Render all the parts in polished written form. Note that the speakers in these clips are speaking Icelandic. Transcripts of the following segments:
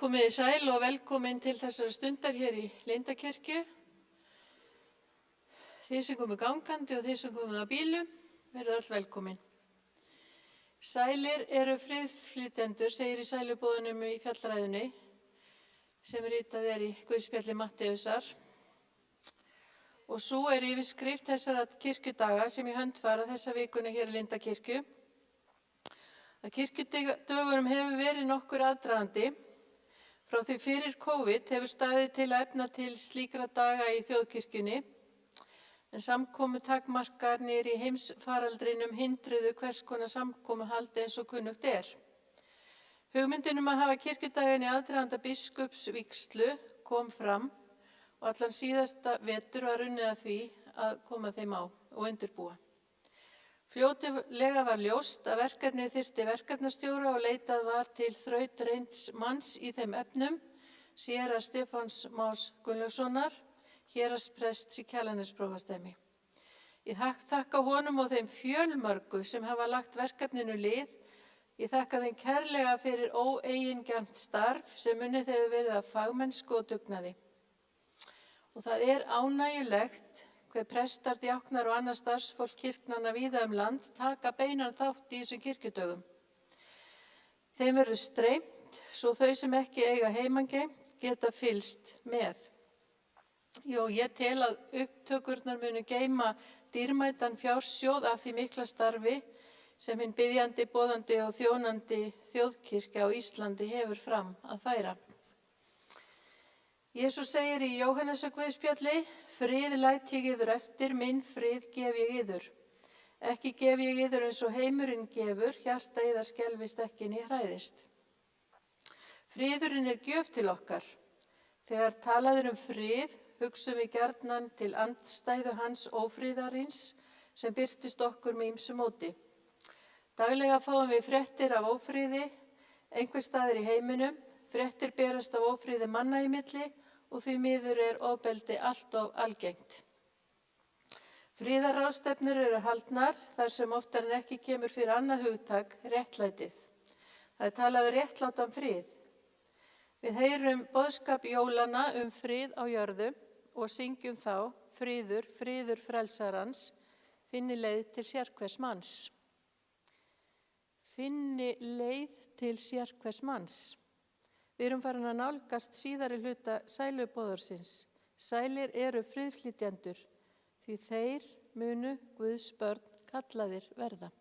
Komið þið sæl og velkomin til þessara stundar hér í Lindakirkju. Þið sem komið gangandi og þið sem komið á bílum, verið öll velkomin. Sælir eru friðflytjendur, segir í sælubúðunum í fjallræðunni, sem ritað er í Guðspjalli Matteusar. Og svo er yfirskrift þessara kirkjudaga sem í hönd fara þessa vikuna hér í Lindakirkju. Að kirkjudögunum hefur verið nokkur aðdragandi. Frá því fyrir COVID hefur staðið til að efna til slíkra daga í þjóðkirkjunni, en samkomutakmarkanir í heimsfaraldrinum hindruðu hvers konar samkomuhald eins og kunnugt er. Hugmyndin að hafa kirkjudaginn í aðdraganda biskupsvígslu kom fram og allan síðasta vetur var unnið að því að koma þeim á og undirbúa. Fljótlega var ljóst að verkefnið þyrfti verkefnastjóra og leitað var til þrautreynds manns í þeim efnum, séra Stefáns Más Gunnlaugssonar, héraðsprests í Kjalarnesprófastemmi. Ég þakka honum og þeim fjölmörgu sem hafa lagt verkefninu lið. Ég þakka þeim kærlega fyrir óeigingjarnt starf sem unnið hefur verið af fagmennsku og dugnaði. Og það er ánægjulegt hver prestar, djáknar og annað starfsfólk kirknanna víða land taka beinan þátt í þessum kirkjudögum. Þeim verður streymt svo þau sem ekki eiga heimangengt geta fylgst með. Ég tel að upptökurnar munu geyma dýrmætan fjársjóð af því mikla starfi sem hinn biðjandi, boðandi og þjónandi þjóðkirkja á Íslandi hefur fram að færa. Jesús segir í Jóhannesarguðspjalli: frið læt ég yður eftir, minn frið gef ég yður. Ekki gef ég yður eins og heimurinn gefur, hjarta yðar skelfist ekki né hræðist. Friðurinn er gjöf til okkar. Þegar talað frið, hugsum við gjarnan til andstæðu hans ófriðarins sem birtist okkur með ýmsu móti. Daglega fáum við fréttir af ófriði, einhvers staðar í heiminum. Fréttir berast af ófriði manna í milli og því miður er ofbeldi allt of algengt. Friðarráðstefnur eru haldnar þar sem oftar en ekki kemur fyrir annað hugtak, réttlætið. Það er talað um réttlátan frið. Við heyrum boðskap jólanna frið á jörðu og syngjum þá: friður, friður frelsarans, finni leið til sérhvers manns. Finni leið til sérhvers manns. Við erum farin að nálgast síðari hluta sæluboðorsins. Sælir eru friðflytjendur, því þeir munu Guðs börn kallaðir verða.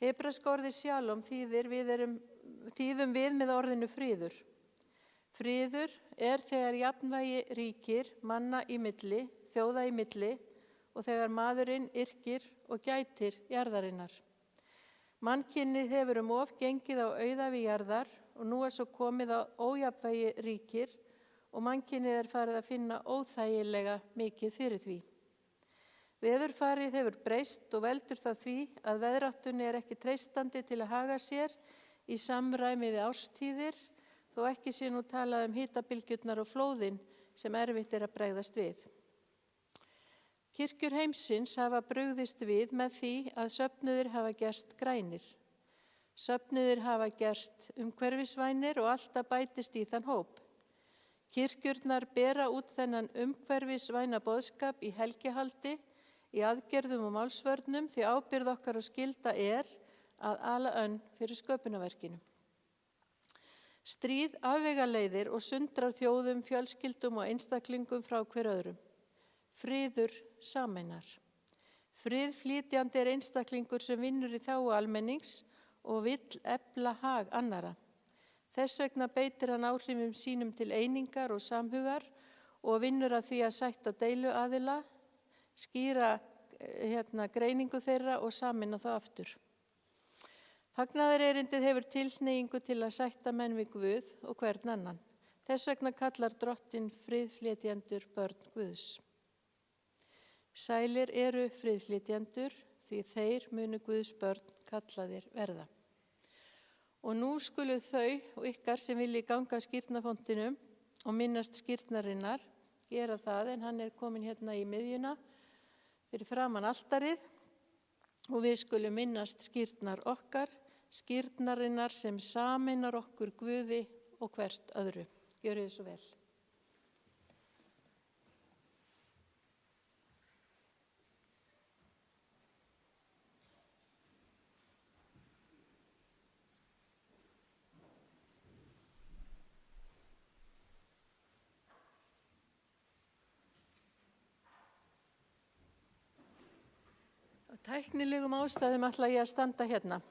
Hebreska orðið sjálom þýðum við með orðinu friður. Friður er þegar jafnvægi ríkir manna í milli, þjóða í milli og þegar maðurinn yrkir og gætir jarðarinnar. Mannkynið hefur of gengið á auðæfi jarðar og nú er svo komið að ójafnvægi ríkir og mannkynið er farið að finna óþægilega mikið fyrir því. Veðurfarið hefur breyst og veldur það því að veðráttunni er ekki treystandi til að haga sér í samræmi við árstíðir, þó ekki sé nú talað hitabylgjurnar og flóðin sem erfitt er að bregðast við. Kirkjur heimsins hafa brugðist við með því að söfnuðir hafa gerst grænir. Söfnuðir hafa gerst umhverfisvænir og alltaf bætist í þann hóp. Kirkjurnar bera út þennan umhverfisvæna boðskap í helgihaldi, í aðgerðum og málsvörnum því ábyrgð okkar og skylda er að ala önn fyrir sköpunarverkinu. Stríð afvegaleiðir og sundrar þjóðum, fjölskyldum og einstaklingum frá hver öðrum. Friður sameinar. Friðflytjandi er einstaklingur sem vinnur í þágu almennings og vill efla hag annara. Þess vegna beitir hann áhrifum sínum til einingar og samhugar og vinnur að því að sætta deiluaðila, skýra greiningu þeirra og sameina þá aftur. Fagnaðarerindið hefur tilhneigingu til að sætta menn við Guð og hvern annan. Þess vegna kallar Drottinn friðflytjendur börn Guðs. Sælir eru friðflytjendur, því þeir munu Guðs börn kallaðir verða. Og nú skulu þau og ykkar sem vilji ganga skírnafontinum og minnast skírnarinnar gera það, en hann er komin hérna í miðjuna fyrir framan altarið og við skulum minnast skírnar okkar, skírnarinnar sem sameinar okkur Guði og hvert öðru. Gjörið svo vel. Af tæknilegum ástæðum ætla ég að standa hérna.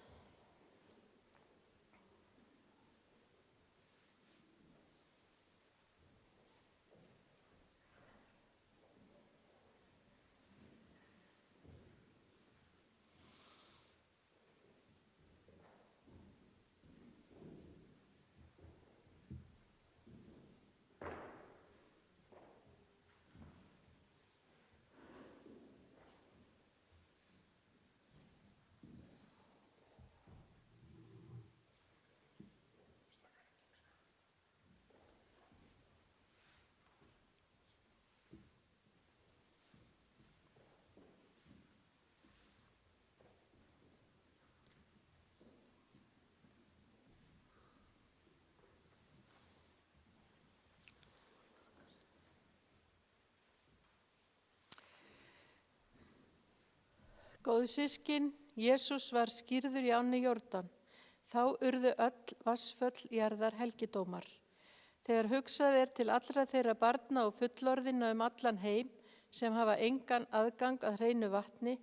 Góðu systkin, Jesús var skírður í ánni Jórdan. Þá urðu öll vatnsföll jarðar helgidómar. Þegar hugsað til allra þeirra barna og fullorðinna allan heim sem hafa engan aðgang að hreinu vatni,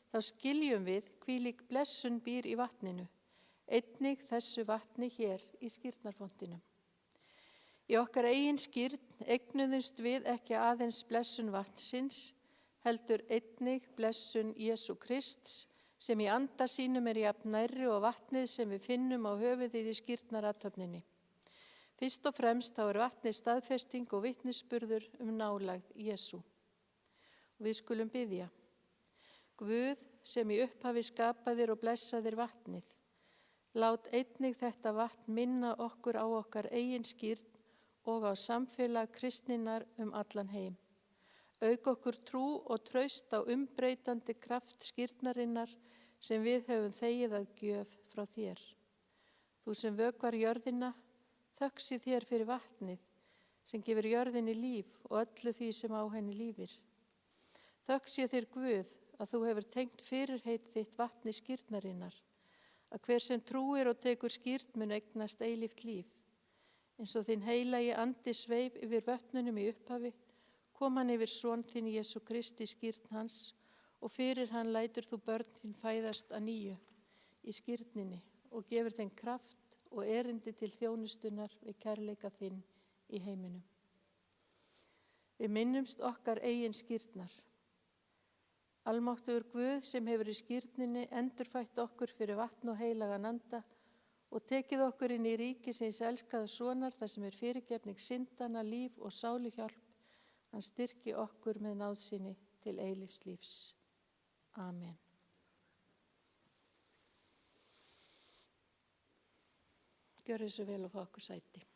þá skiljum við hvílík blessun býr í vatninu, einnig þessu vatni hér í skírnarfontinum. Í okkar eigin skírn eignuðumst við ekki aðeins blessun vatnsins, heldur einnig blessun Jesú Krists, sem í anda sínum jafn nærri og vatnið sem við finnum á höfuðið í skírnarathöfninni. Fyrst og fremst þá vatnið staðfesting og vitnisburður nálægð Jesú. Og við skulum biðja. Guð, sem í upphafi skapaðir og blessaðir vatnið, lát einnig þetta vatn minna okkur á okkar eigin skírn og á samfélag kristninnar allan heim. Auk okkur trú og traust á umbreytandi kraft skírnarinnar sem við höfum þegið að gjöf frá þér. Þú sem vökvar jörðina, þökk sé þér fyrir vatnið sem gefur jörðinni líf og öllu því sem á henni lífir. Þökk sé þér Guð að þú hefur tengt fyrirheit þitt vatni skírnarinnar, að hver sem trúir og tekur skírn mun eignast eilíft líf. Eins og þinn heilagi andi sveif yfir vötnunum í upphafi, kom hann yfir son þinn Jesú Kristi skírn hans og fyrir hann lætur þú börn þín fæðast að nýju í skírninni og gefur þeim kraft og erindi til þjónustunar við kærleika þinn í heiminum. Við minnumst okkar eigin skírnar. Almáttugur Guð sem hefur í skírninni endurfætt okkur fyrir vatn og heilagan anda og tekið okkur inn í ríki síns elskaða sonar þar sem fyrirgefning syndanna, líf og sáluhjálp. Hann styrki okkur með náð sinni til eilífs lífs. Amen. Gjörið svo vel og fá okkur sæti.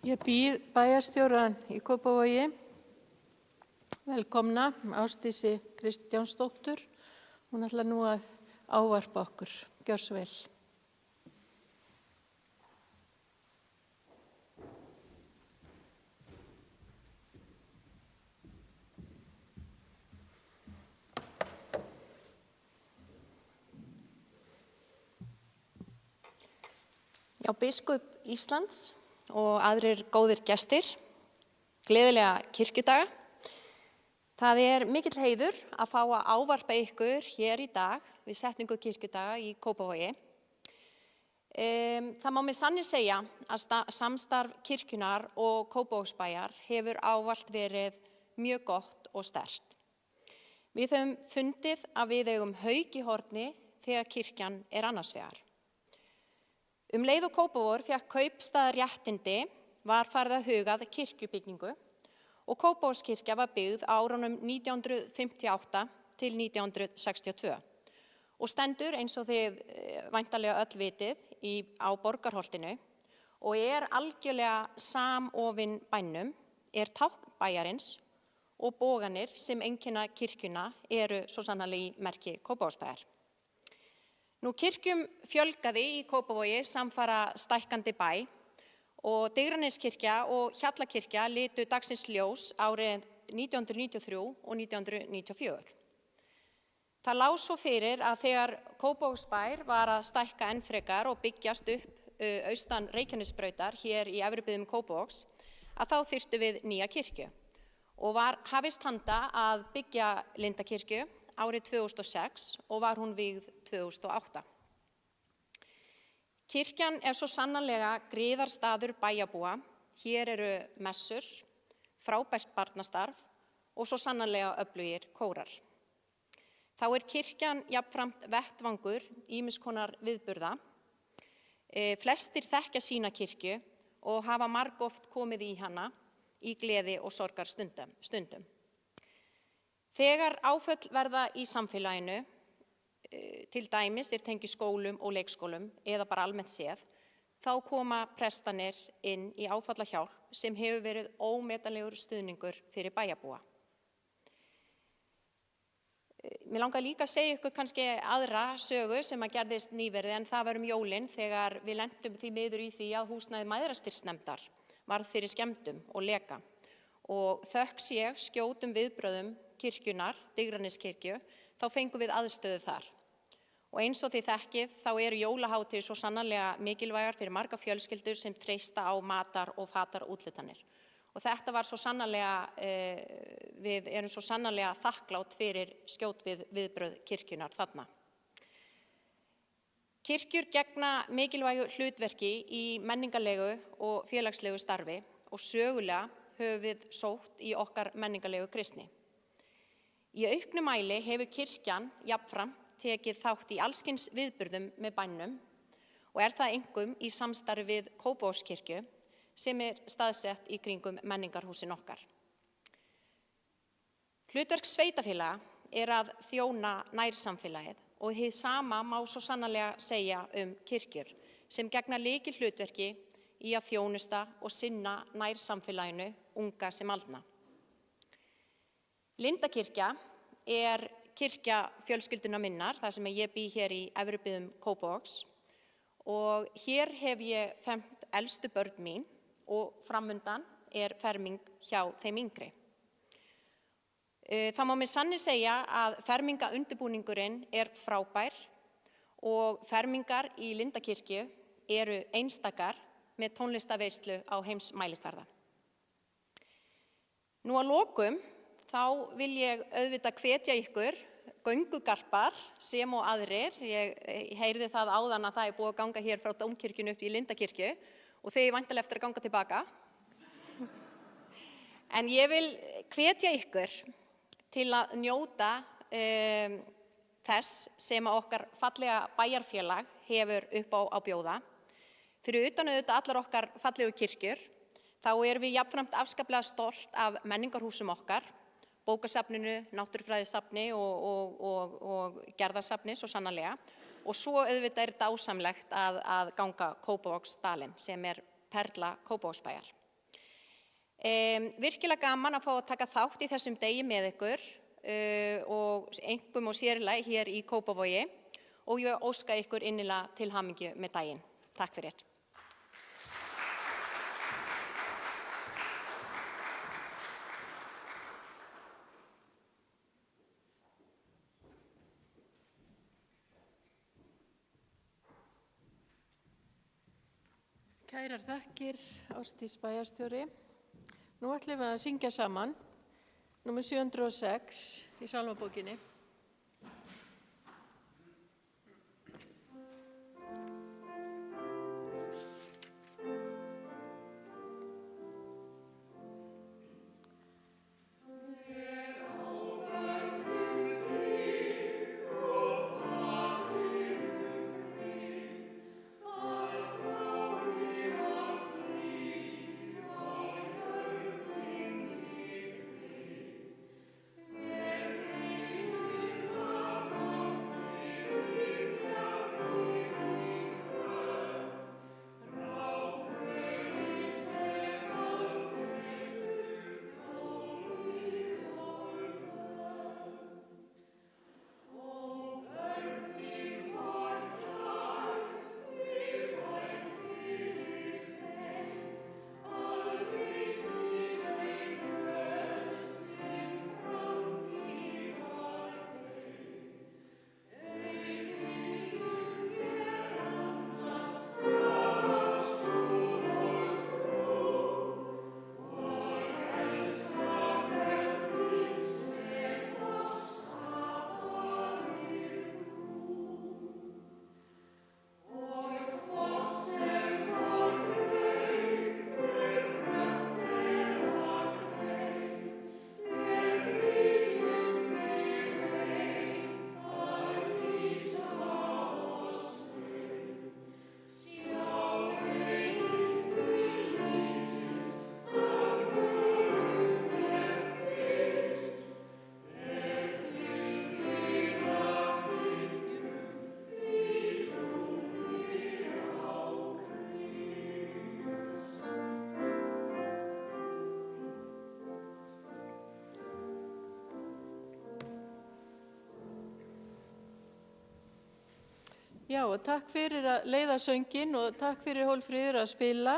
Ég býð bæjarstjórann í Kópavogi velkomna, Ásdísi Kristjánsdóttur. Hún ætlar nú að ávarpa okkur. Gjör svo vel. Já, biskup Íslands og aðrir góðir gestir, gleðilega kirkjudaga. Það mikill heiður að fá að ávarpa ykkur hér í dag við setningu kirkjudaga í Kópavogi. Það má með sanni segja að samstarf kirkjunar og Kópavogsbæjar hefur ávallt verið mjög gott og sterkt. Við höfum fundið að við eigum hauk í horni þegar kirkjan annars vegar. Leið og Kópavogur fékk kaupstaðarréttindi var farið að hugað kirkjubyggingu og Kópavogskirkja var byggð á árunum 1958 til 1962 og stendur eins og þið væntanlega öll vitið á Borgarholtinu og algjörlega samofin bænum, tákn bæjarins og bóganir sem einkenna kirkjuna svo sannarlega í merki Kópavogsbæjar. Kirkjum fjölgaði í Kópavogi samfara stækkandi bæ og Digraneskirkja og Hjallakirkja litu dagsins ljós árið 1993 og 1994. Það lá svo fyrir að þegar Kópavogsbær var að stækka enn frekar og byggjast upp austan Reykjanesbrautar hér í efri byggðum Kópavogs, að þá þyrftu við nýja kirkju og var hafist handa að byggja Lindakirkju árið 2006 og var hún vígð 2008. Kirkjan svo sannarlega griðarstaður bæjarbúa. Hér eru messur, frábært barnastarf og svo sannarlega öflugir kórar. Þá kirkjan jafnframt vettvangur ýmiss konar viðburða. Flestir þekkja sína kirkju og hafa margoft komið í hana í gleði og sorgarstundum. Þegar áföll verða í samfélaginu, til dæmis tengi skólum og leikskólum eða bara almennt séð, þá koma prestanir inn í áfallahjálp sem hefur verið ómetanlegur stuðningur fyrir bæjarbúa. Mér langar líka að segja ykkur kannski aðra sögu sem gerðist nýverið en það var jólin þegar við lentum því miður í því að húsnæði Mæðrastyrksnefndar varð fyrir skemmdum og leka og þökk sé skjótum viðbrögðum kirkjunar, Digraneskirkju, þá fengum við aðstöðu þar. Og eins og þið þekkið, þá jólahátíðir svo sannarlega mikilvægar fyrir marga fjölskyldur sem treysta á matar og fatar úthlutanir. Og þetta var svo sannarlega, við svo sannarlega þakklátt fyrir skjót viðbrögð kirkjunar þarna. Kirkjur gegna mikilvægu hlutverki í menningarlegu og félagslegu starfi og sögulega höfum við sótt í okkar menningarlegu kristni. Í auknum mæli hefur kirkjan jafnframt tekið þátt í allskyns viðburðum með bænum og það einkum í samstarfi við Kópavogskirkju sem staðsett í kringum menningarhúsin okkar. Hlutverk sveitarfélaga að þjóna nærsamfélagið og hið sama má svo sannarlega segja kirkjur sem gegna lykilhlutverki í að þjónusta og sinna nærsamfélaginu unga sem aldna. Lindakirkja kirkja fjölskyldunnar minnar, þar sem ég bý hér í efri byggðum Kópavogs og hér hef ég fermt elstu börn mín og framundan ferming hjá þeim yngri. Það má með sanni segja að fermingaundirbúningurinn frábær og fermingar í Lindakirkju einstakar með tónlistarveislu á heimsmælikvarða. Nú að lokum þá vil ég auðvitað hvetja ykkur, göngugarpar sem og aðrir. Ég heyrði það áðan að það búið að ganga hér frá Dómkirkjunni upp í Lindakirkju og þið væntanlega eftir að ganga tilbaka. En ég vil hvetja ykkur til að njóta þess sem okkar fallega bæjarfélag hefur upp á bjóða. Fyrir utan auðvitað allar okkar fallegu kirkjur, þá við jafnframt afskaplega stolt af menningarhúsum okkar, bókasafninu, náttúrufræðisafni og gerðarsafni svo sannarlega. Og svo auðvitað dásamlegt að ganga Kópavogsdalinn sem perla Kópavogsbæjar. Virkilega gaman að fá að taka þátt í þessum degi með ykkur og einkum og sérlega hér í Kópavogi og ég óska ykkur innilega til hamingju með daginn. Takk fyrir. Kærar þakkir, Ásdís bæjarstjóri. Nú ætlum við að syngja saman, númer 706 í Sálmabókinni. Já, og takk fyrir að leiða sönginn og takk fyrir Hólmfríður að spila.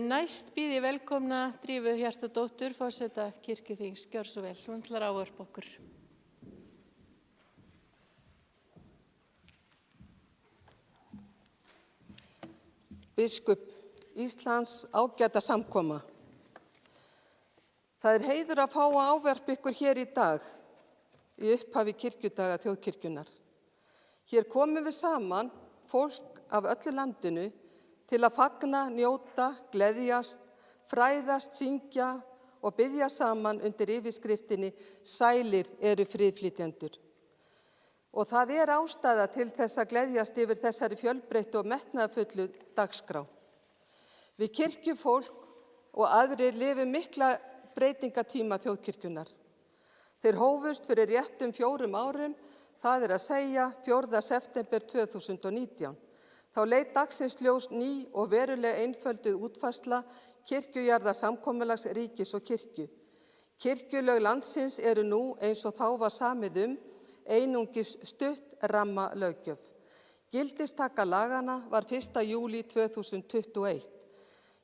Næst býð ég velkomna Drífu Hjartardóttur, forseta kirkjuþings. Gjör svo vel, hún ætlar að ávarpa okkur. Biskup Íslands, ágæta samkoma. Það heiður að fá að ávarpa ykkur hér í dag, í upphafi kirkjudaga þjóðkirkjunnar. Hér komum við saman, fólk af öllu landinu, til að fagna, njóta, gleðjast, fræðast, syngja og biðja saman undir yfirskriftinni Sælir eru friðflytjendur. Og það ástæða til þess að gleðjast yfir þessari fjölbreyttu og metnaðarfullu dagskrá. Við kirkjufólk og aðrir lifum mikla breytingatíma þjóðkirkjunnar. Þeir hófust fyrir réttum 4 árum, það að segja 4. september 2019. Þá leit dagsins ljós ný og verulega einfölduð útfærsla kirkjujarðasamkomulags ríkis og kirkju. Kirkjulög landsins eru nú, eins og þá var samið einungis stutt ramma löggjöf. Gildistaka laganna var 1. júlí 2021.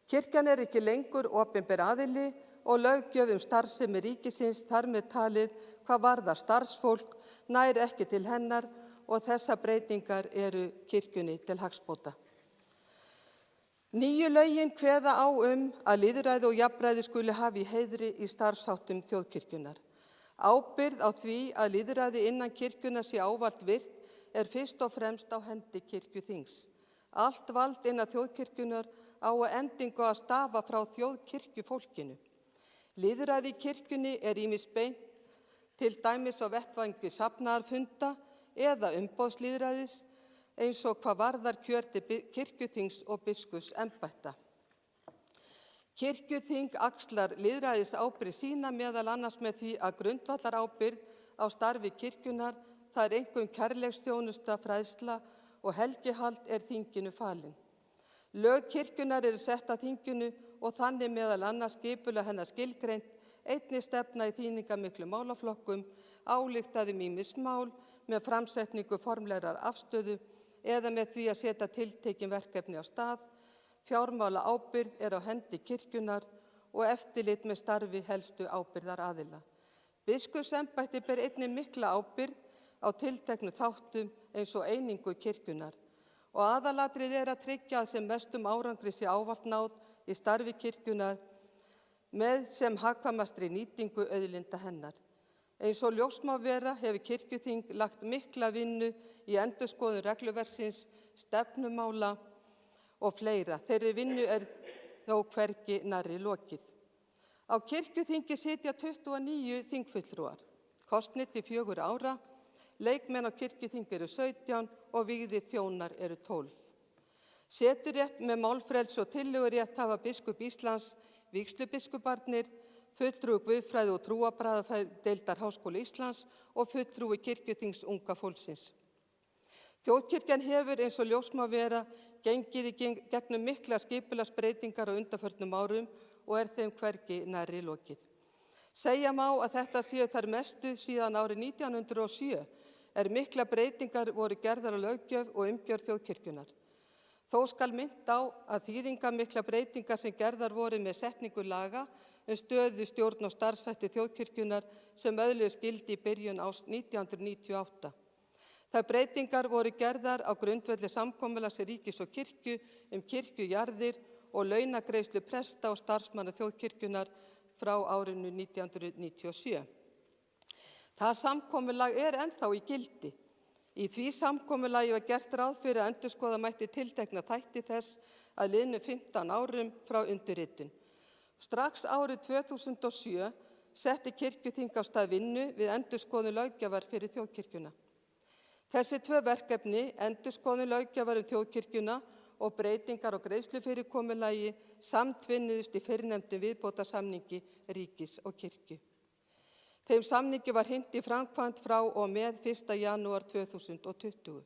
Kirkjan ekki lengur opinber aðili og löggjöf starfsemi ríkisins þar með talið hvað varðar starfsfólk nær ekki til hennar og þessar breytingar eru kirkjunni til hagsbóta. Nýju lögin kveða á að lýðræði og jafnræði skuli hafa í heiðri í starfsháttum þjóðkirkjunnar. Ábyrgð á því að lýðræði innan kirkjunnar sé ávallt virt fyrst og fremst á hendi kirkjuþings. Allt vald innan þjóðkirkjunnar á að endingu að stafa frá þjóðkirkjufólkinu. Lýðræði í kirkjunni ýmist beint til dæmis á vettvangi safnaðarfunda eða umboðslýðræðis eins og hvað varðar kjör til kirkjuþings og biskupsembætta. Kirkjuþing axlar lýðræðisábyrgð sína meðal annars með því að grundvallarábyrgð á starfi kirkjunnar, það einkum kærleiksþjónusta, fræðsla og helgihald þinginu falin. Lög kirkjunnar eru sett að þinginu og þannig meðal annars skipulag hennar skilgreint, einnig stefna í þýðingarmiklu málaflokkum, ályktaði ýmis mál með framsetningu formlegrar afstöðu eða með því að setja tiltekin verkefni á stað, fjármála ábyrgð er á hendi kirkjunnar og eftirlit með starfi helstu ábyrgðaraðila. Biskupsembætti ber einnig mikla ábyrgð á tilteknu þáttum eins og einingu kirkjunnar og aðalatrið er að tryggja að sem mestum árangri sé ávallt náð í starfi kirkjunnar með sem hagkvæmastri nýtingu auðlinda hennar. Eins og ljóst má vera hefur kirkjuþing lagt mikla vinnu í endurskoðun regluverksins, stefnumála og fleira. Þeirri vinnu er þó hvergi nærri lokið. Á kirkjuþingi sitja 29 þingfulltrúar, kosnir til 4 ára, leikmenn á kirkjuþing eru 17 og vígðir þjónar eru 12. Seturétt með málfrelsi og tillögurétt hafa biskup Íslands, vígslubiskuparnir, fulltrúi guðfræði og trúarbragðafræðideildar Háskóla Íslands og fulltrúi kirkjuþings unga fólksins. Þjóðkirkjan hefur eins og ljóst má vera gengið í gegnum miklar skipulagsbreytingar á undanförnum árum og er þeim hvergi nærri lokið. Segja má að þetta séu þær mestu síðan árið 1907 miklar breytingar voru gerðar á löggjöf og umgjörð þjóðkirkjunnar. Þó skal minnt á að þýðingarmiklar breytingar sem gerðar voru með setningu laga stöðu, stjórn og starfshætti þjóðkirkjunnar sem öðluðust gildi í byrjun árs 1998. Þær breytingar voru gerðar á grundvelli samkomulags ríkis og kirkju kirkjujarðir og launagreiðslu presta og starfsmanna þjóðkirkjunnar frá árinu 1997. Það samkomulag er ennþá í gildi. Í því samkomulagi var gert ráð fyrir að endurskoða mætti tiltekna þætti þess að liðnum 15 árum frá undirritun. Strax árið 2007 setti kirkjuþing af stað vinnu við endurskoðun löggjafar fyrir þjóðkirkjuna. Þessi 2 verkefni, endurskoðun löggjafar þjóðkirkjuna og breytingar á greiðslufyrirkomulagi samtvinnuðust í fyrrnefndum viðbótarsamningi ríkis og kirkju. Þeim samningi var hrint í framkvæmd frá og með 1. janúar 2020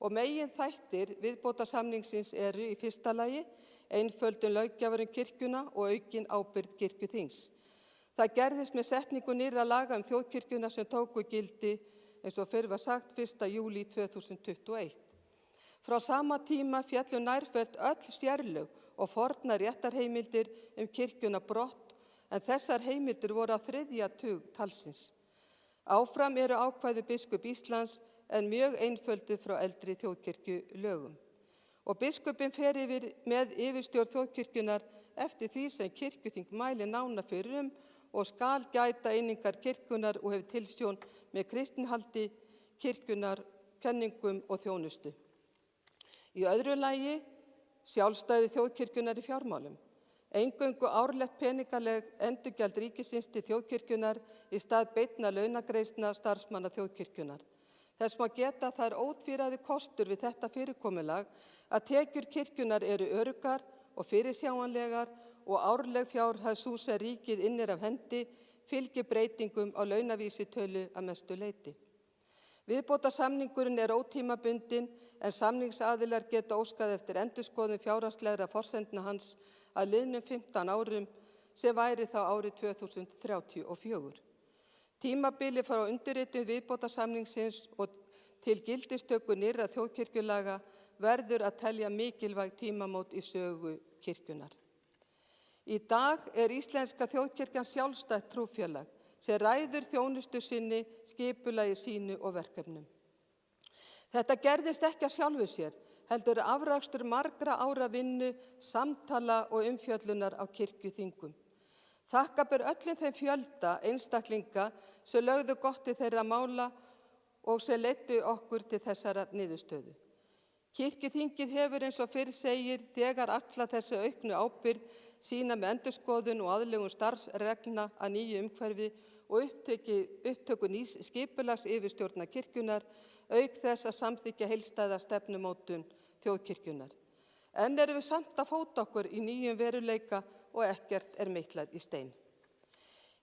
og meginþættir viðbótarsamningsins eru í fyrsta lagi einföldun löggjafar kirkjuna og aukin ábyrgð kirkjuþings. Það gerðist með setningu nýrra laga þjóðkirkjuna sem tóku gildi, eins og fyrr var sagt, 1. júlí 2021. Frá sama tíma féllu nærfellt öll sérlög og fornar réttarheimildir kirkjuna brott, en þessar heimildir voru á 3. tug talsins. Áfram eru ákvæði biskup Íslands en mjög einfölduð frá eldri þjóðkirkjulögum. Og biskupinn fer með yfirstjórn þjóðkirkjunar eftir því sem kirkjuþing mælir nánar fyrir og skal gæta einingar kirkjunnar og hefur tilsjón með kristinhaldi kirkjunnar, kenningum og þjónustu. Í öðru lagi sjálfstæði þjóðkirkjunnar í fjármálum. Eingöngu árlegt peningaleg endurgjald ríkisins til þjóðkirkjunnar í stað beinna launagreiðslna starfsmanna þjóðkirkjunnar. Þess má geta að það er ótvíræður kostur við þetta fyrirkomulag að tekjur kirkjunnar eru öruggar og fyrirsjáanlegar og árleg fjárhæð sú sem ríkið innir af hendi fylgir breytingum á launavísitölu að mestu leyti. Viðbótarsamningurinn er ótímabundinn en samningsaðilar geta óskað eftir endurskoðun fjárhagslegra forsendna hans að liðnum 15 árum sem væri þá árið 2034. Tímabili frá undirritun viðbótarsamningsins og til gildistöku nýrra þjóðkirkjulaga verður að telja mikilvæg tímamót í sögu kirkjunnar. Í dag er íslenska þjóðkirkjan sjálfstætt trúfélag sem ræður þjónustu sinni, skipulagi sínu og verkefnum. Þetta gerðist ekki af sjálfu sér, heldur afrakstur margra ára vinnu, samtala og umfjöllunar á kirkjuþingum. Þakka ber öllum þeim fjölda einstaklinga sem lögðu gott í þeirra mála og sem leiddu okkur til þessarar niðurstöðu. Kirkjuþingið hefur eins og fyrr segir þegar axlað þessu auknu ábyrgð sína með endurskoðun og aðlögun starfsreglna að nýju umhverfi og upptöku nýs skipulags yfirstjórnar kirkjunnar, auk þess að samþykkja heildstæða stefnumótun þjóðkirkjunnar. En erum við samt að fóta okkur í nýjum veruleika og ekkert er meitlað í stein.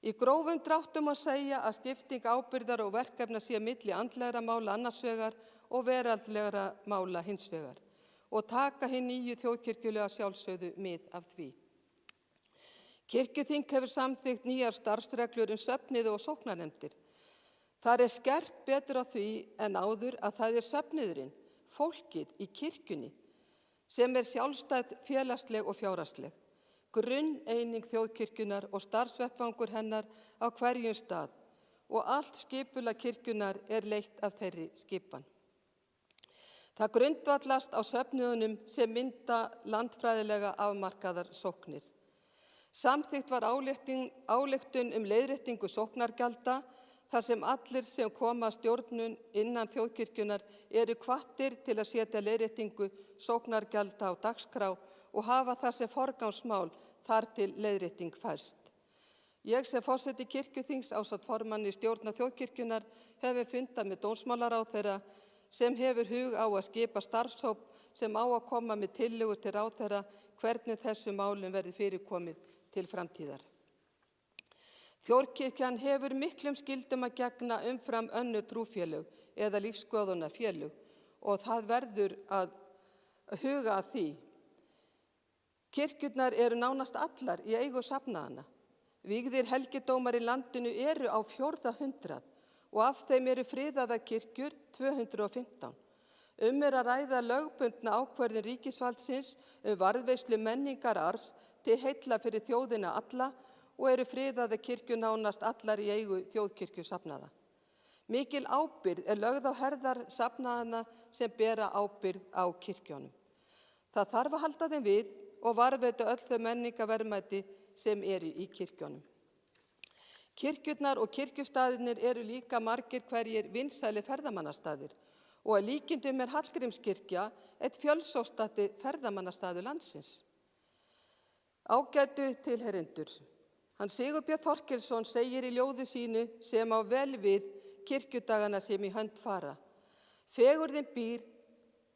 Í grófum dráttum að segja að skipting ábyrgðar og verkefna sé milli andlegra mála annars vegar og veraldlegra mála hins vegar og taka hinn nýju þjóðkirkjulega sjálfsögðu mið af því. Kirkjuþing hefur samþykkt nýjar starfsreglur söfniði og sóknarnefndir. Þar skert betur á því en áður að það söfniðurinn, fólkið í kirkjunni, sem sjálfstæð félagsleg og fjárhagsleg, grunneining þjóðkirkjunnar og starfsvettvangur hennar á hverjum stað og allt skipulag kirkjunnar leitt af þeirri skipan. Það grundvallast á söfnuðunum sem mynda landfræðilega afmarkaðar sóknir. Samþykkt var ályktun leiðréttingu sóknargjalda þar sem allir sem koma að stjórnun innan þjóðkirkjunnar hvattir til að setja leiðréttingu sóknargjalda á dagskrá og hafa það sem forgangsmál þar til leiðrétting fæst. Ég sem forseti kirkjuþings ásamt formanni stjórnar þjóðkirkjunnar hefur fundað með dómsmálaráðherra sem hefur hug á að skipa starfshóp sem á að koma með tillögur til ráðherra hvernig þessum málum verði fyrirkomið til framtíðar. Þjóðkirkjan hefur miklum skyldum að gegna umfram önnur trúfélög eða lífsskoðunarfélög og það verður að huga að því. Kirkjurnar nánast allar í eigu safnaðanna. Vígðir helgidómar í landinu á 400 og af þeim friðaðar kirkjur 215. Að ræða lögbundna ákvörðun ríkisvaldsins varðveislu menningararfs til heilla fyrir þjóðina alla og friðaðar kirkjur nánast allar í eigu þjóðkirkjusafnaða. Mikil ábyrgð lögð á herðar safnaðanna sem bera ábyrgð á kirkjunum. Það þarf að halda þeim við og varðveita öll þau menningarverðmæti sem í kirkjunum. Kirkjurnar og kirkjustaðirnir líka margir hverjir vinsælir ferðamannastaðir og að líkindum Hallgrímskirkja einn fjölsóttasti ferðamannastaður landsins. Ágætu tilheyrendur, hann Sigurbjörn Þorkelsson segir í ljóði sínu sem á vel við kirkjudagana sem í hönd fara: fegurðin býr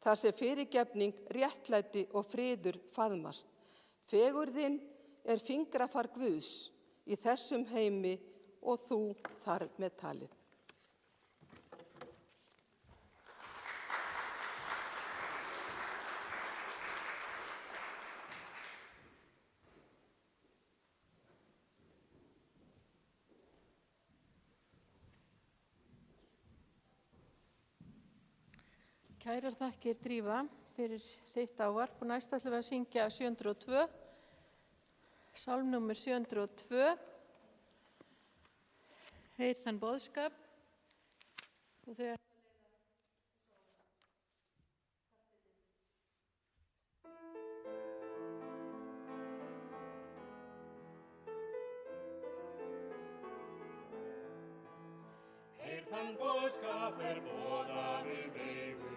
þar sem fyrirgefning, réttlæti og friður faðmast. Fegurðin fingrafar Guðs í þessum heimi og þú þar með talið. Kærar þakkir Drífa fyrir þitt ávarp og næst ætlum við að syngja 702, sálmnúmer 702, Heyr þann boðskap og þau Heyr þann boðskap boðað við eigum,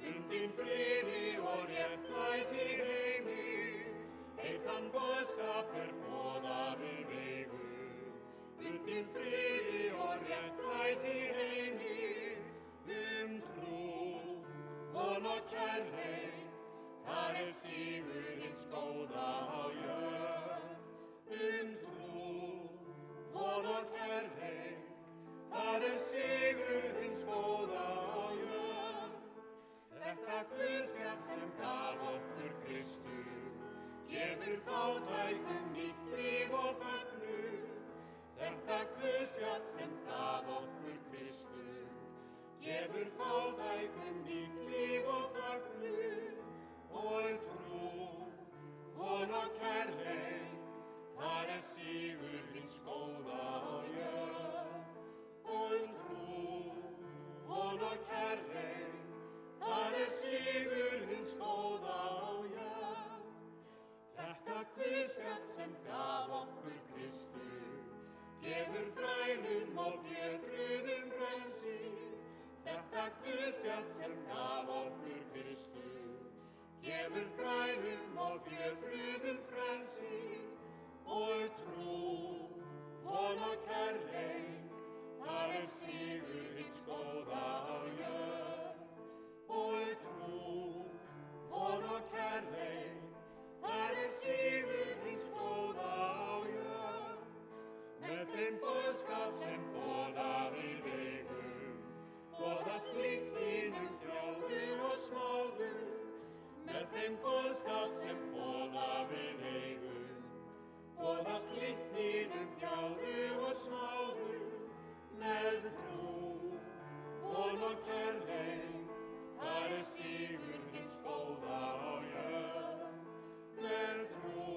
bundinn friði og réttlæti heimi. Heyr þann boðskap boðað við eigum, bundinn friði og réttlæti heimi. Trú, von og kærleik, þar sigur hins góða á jörð. Trú, von og kærleik, þar sigur hins góða á jörð. Þetta Guðspjall sem gaf okkur Kristur, gefur fátækum nýtt líf og fögnuð. Þetta Guðspjall sem gaf okkur Kristur, gefur fátækum nýtt líf og fögnuð. Og trú, von og kærleik, þar sigur hins góða á jörð. Og trú, von og kærleik, þar sigur hins góða á jörð. Þetta Guðspjall sem gaf okkur Kristur, gefur þrælum og fjötruðum frelsi. Þetta Guðspjall sem gaf okkur Kristur, gefur þrælum og fjötruðum frelsi. Og trú, von og kærleik, þar sigur hins góða á jörð. Og trú, von og kærleik, þar sigur hins góða á jörð. Með þeim boðskap sem boðað við eigum, boðast líkt hinum frjóðum og smáðum. Með þeim boðskap sem boðað við eigum, ráðast litninum þjáðu og smáðu, með trú, von og kærleik, þar sigur hins góða á jörð. Með trú,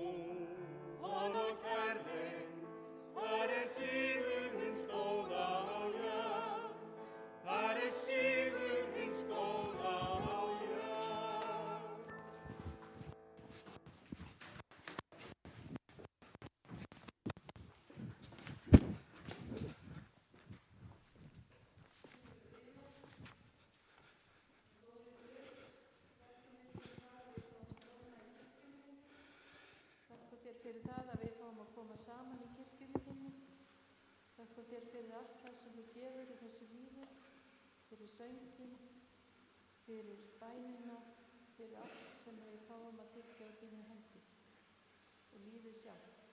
von og kærleik, þar sigur hins góða á jörð. Þar sigur hins góða á jörð. Þakka þér fyrir það að við fáum að koma saman í kirkjunni þinni. Þakka þér fyrir allt það sem þú gefur í þessu lífi, fyrir söngin, fyrir bænina, fyrir allt sem við fáum að þykja á þínu hendi og lífið sjálft.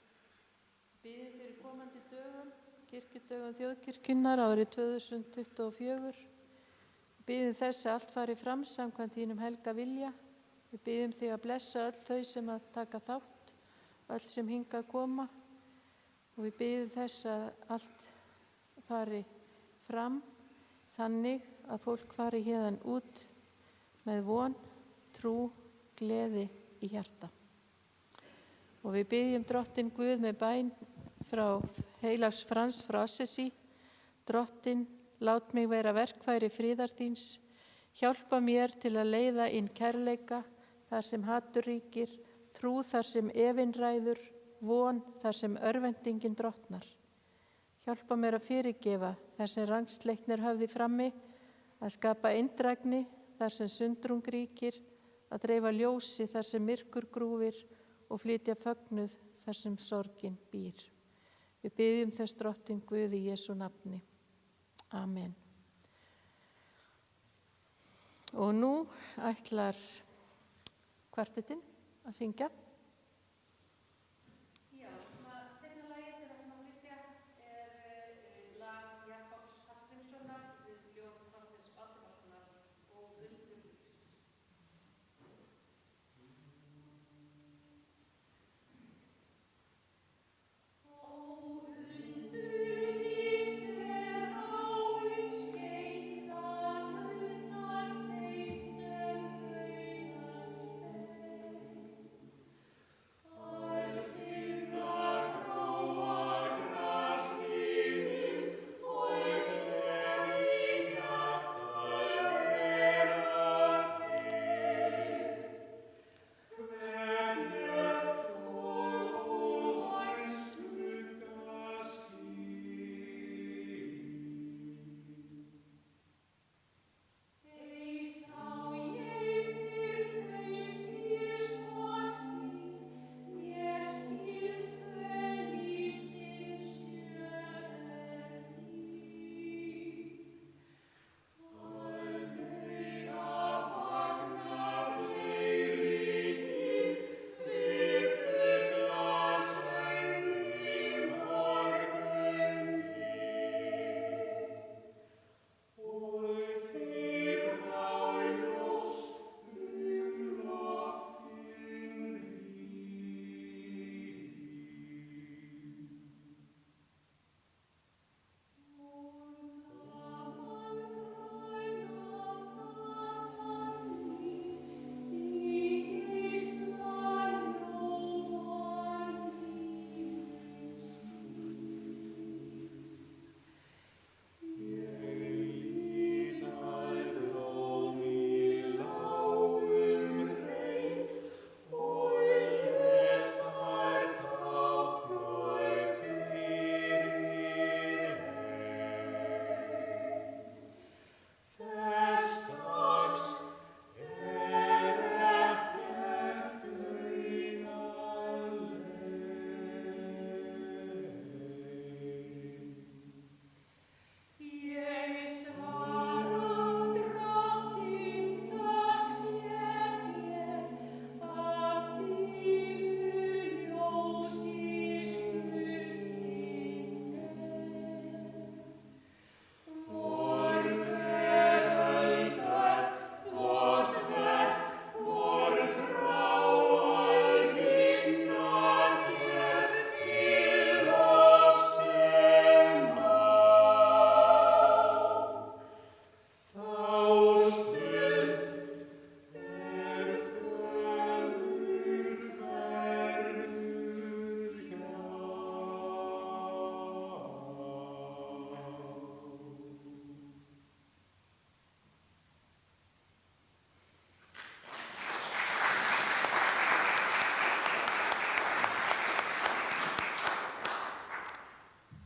Biðjum fyrir komandi dögum, kirkjudögum þjóðkirkjunnar árið 2024. Biðjum þess að allt fari fram samkvæmt þínum helga vilja. Við biðjum þig að blessa öll þau sem að taka þátt, öll sem hingað koma og við biðjum þess að allt fari fram þannig að fólk fari héðan út með von, trú, gleði í hjarta. Og við biðjum Drottin Guð með bæn frá heilags Frans frá Assisi. Drottin, lát mig vera verkfæri friðar þíns, hjálpa mér til að leiða inn kærleika þar sem hatur ríkir, trú þar sem efinn ræður, von þar sem örvendingin drottnar. Hjálpa mér að fyrirgefa þar sem rangsleiknir höfði frammi, að skapa eindrægni þar sem sundrung ríkir, að dreifa ljósi þar sem myrkur grúfir og flytja fögnuð þar sem sorgin býr. Við biðjum þess Drottin Guð í Jesú nafni. Amen. Og nú ætlar kvartettinn að syngja. Já, seinna lagið sem við ætlum að flytja lag Jakobs Hafsteinssonar við ljóð Þorsteins Valdimarssonar og Undur lífs. Ó,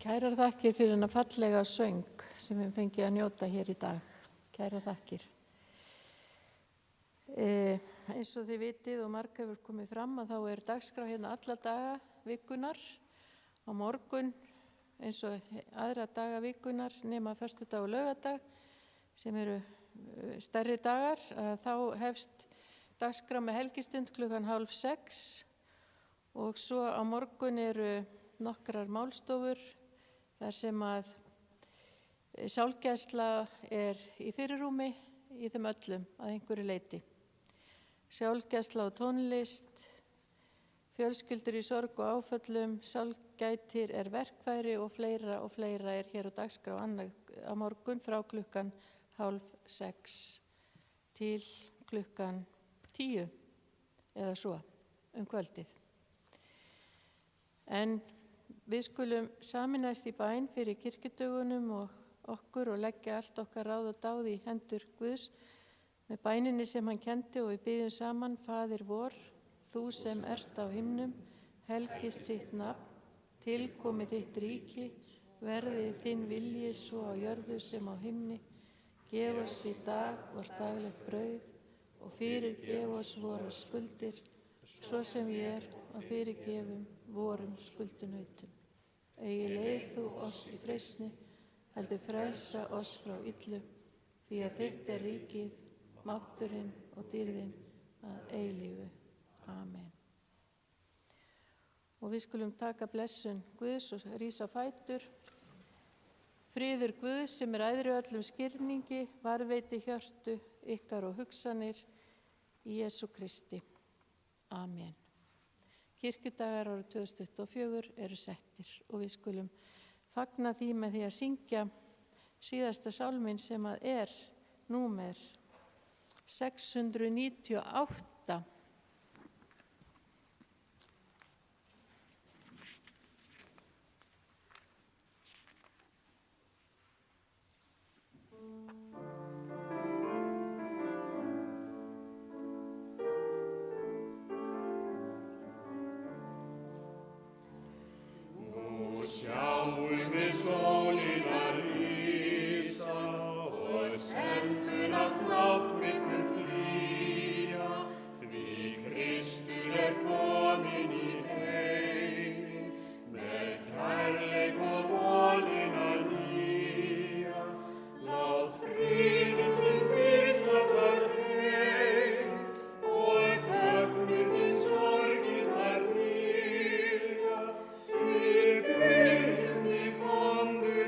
Kærar þakkir fyrir hennar fallega söng sem við fengið að njóta hér í dag. Kærar þakkir. Eins og þið vitið og marg hefur komið fram að þá er dagskrá hérna alla daga vikunar. Á morgun eins og aðra daga vikunar nema föstudag og laugardag sem eru stærri dagar. Þá hefst dagskrá með helgistund klukkan 5:30 og svo á morgun eru nokkrar málstofur þar sem að sálgæsla er í fyrirrúmi í þeim öllum að einhverju leyti. Sálgæsla og tónlist, fjölskyldur í sorg og áföllum, sálgætir er verkfæri og fleira er hér á dagskrá á morgun frá klukkan 5:30 til klukkan 10 eða svo kvöldið. En við skulum sameinast í bæn fyrir kirkjudögunum og okkur og leggja allt okkar ráð og dáð í hendur Guðs með bæninni sem hann kendi og við biðjum saman: Faðir vor, þú sem ert á himnum, helgist þitt nafn, tilkomi þitt ríki, verði þinn vilji svo á jörðu sem á himni. Gef oss í dag vort daglegt brauð og fyrirgef oss vorar skuldir, svo sem vér og fyrirgefum vorum skuldunautum. Eigi leið þú oss í freistni, heldur frelsa oss frá illu, því að þitt er ríkið, mátturinn og dýrðin að eilífu. Amen. Og við skulum taka blessun Guðs og rísa á fætur. Friður Guðs sem er æðri öllum skilningi, varðveiti hjörtu ykkar og hugsanir í Jesú Kristi. Amen. Kirkjudagar árið 2024 eru settir og við skulum fagna því með því að syngja síðasta sálminn sem að er númer 698. Komdu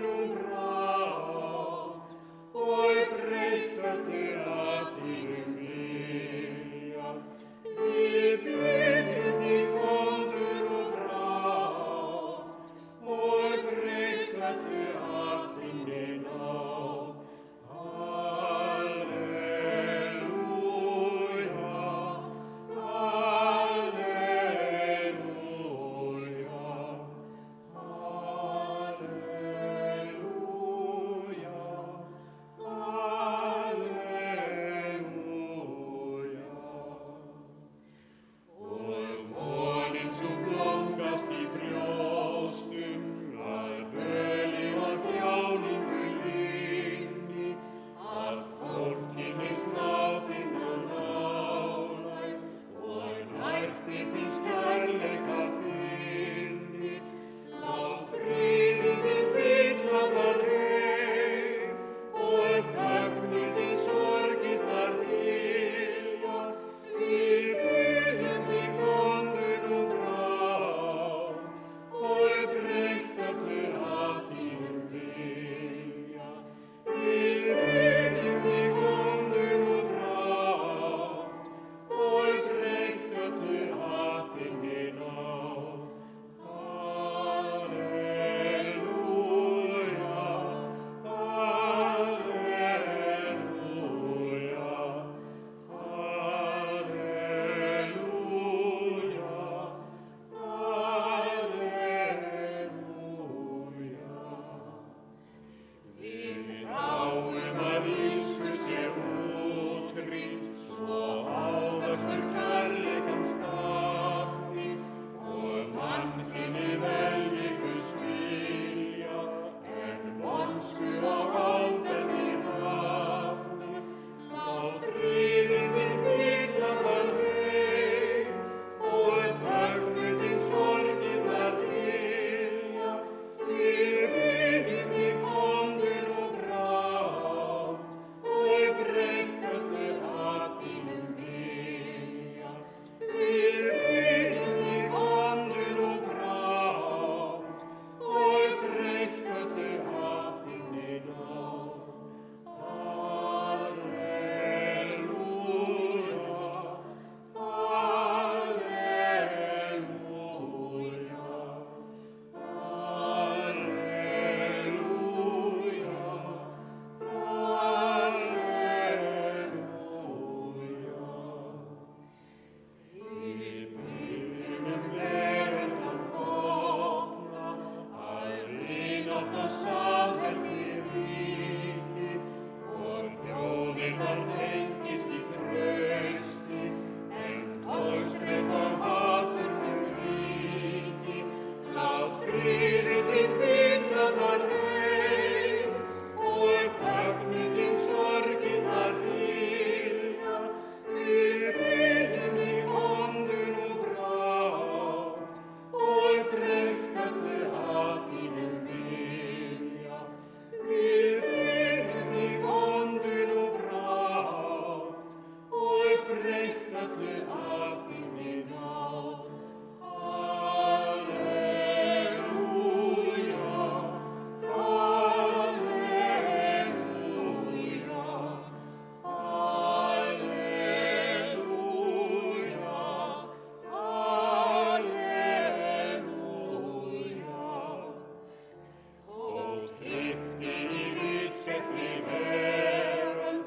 öllu að þínum vilja. Við biðjum þig, komdu nú brátt og breytt öllu að þínni náð. Halleluja, halleluja, halleluja, halleluja. Þótt hrikti í vitsettri veröld,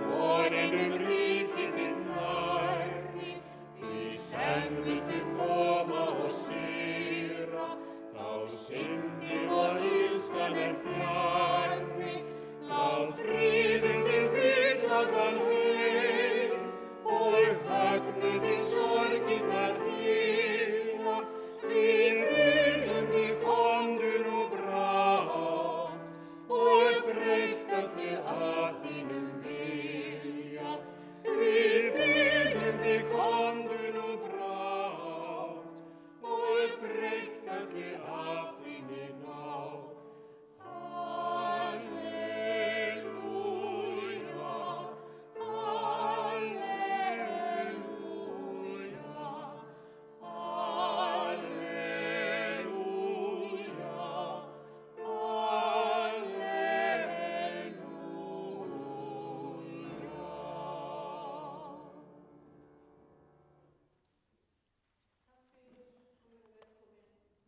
voninum ríkir þitt nærri, því senn viltu koma og sigra, þá syndin og illskan fjarri. Lát friðinn þinn fylla allan heim og fögnuði sorgirnar hylja. Við biðjum þig, komdu nú brátt og breytt öllu að þínum vilja. Við biðjum þig, komdu nú brátt og breytt öllu að þínni náð. Halleluja, halleluja, halleluja,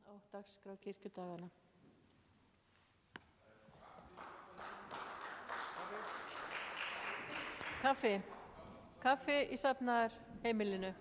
Á dagskrá kirkjudagana. Kaffi í safnaðarheimilinu.